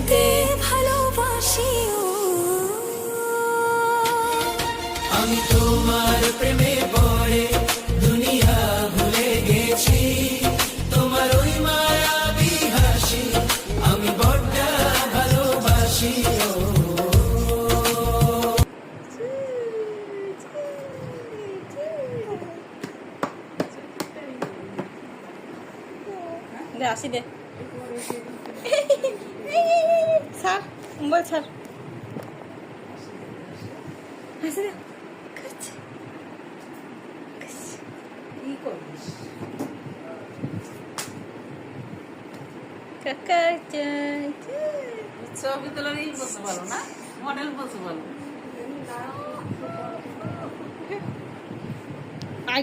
দে ভালোবাসি আমি তোমার প্রেমে পড়ে দুনিয়া ভুলে গেছি তোমার ওই মায়াবী হাসি আমি বড্ড ভালোবাসি দে আসি দে ছাড় মোবাইল ছাড় আসি দে কি করবিস? কাকা চাই ছবি তোলারই বলতে পারো না, মডেল বলতে পারো। আই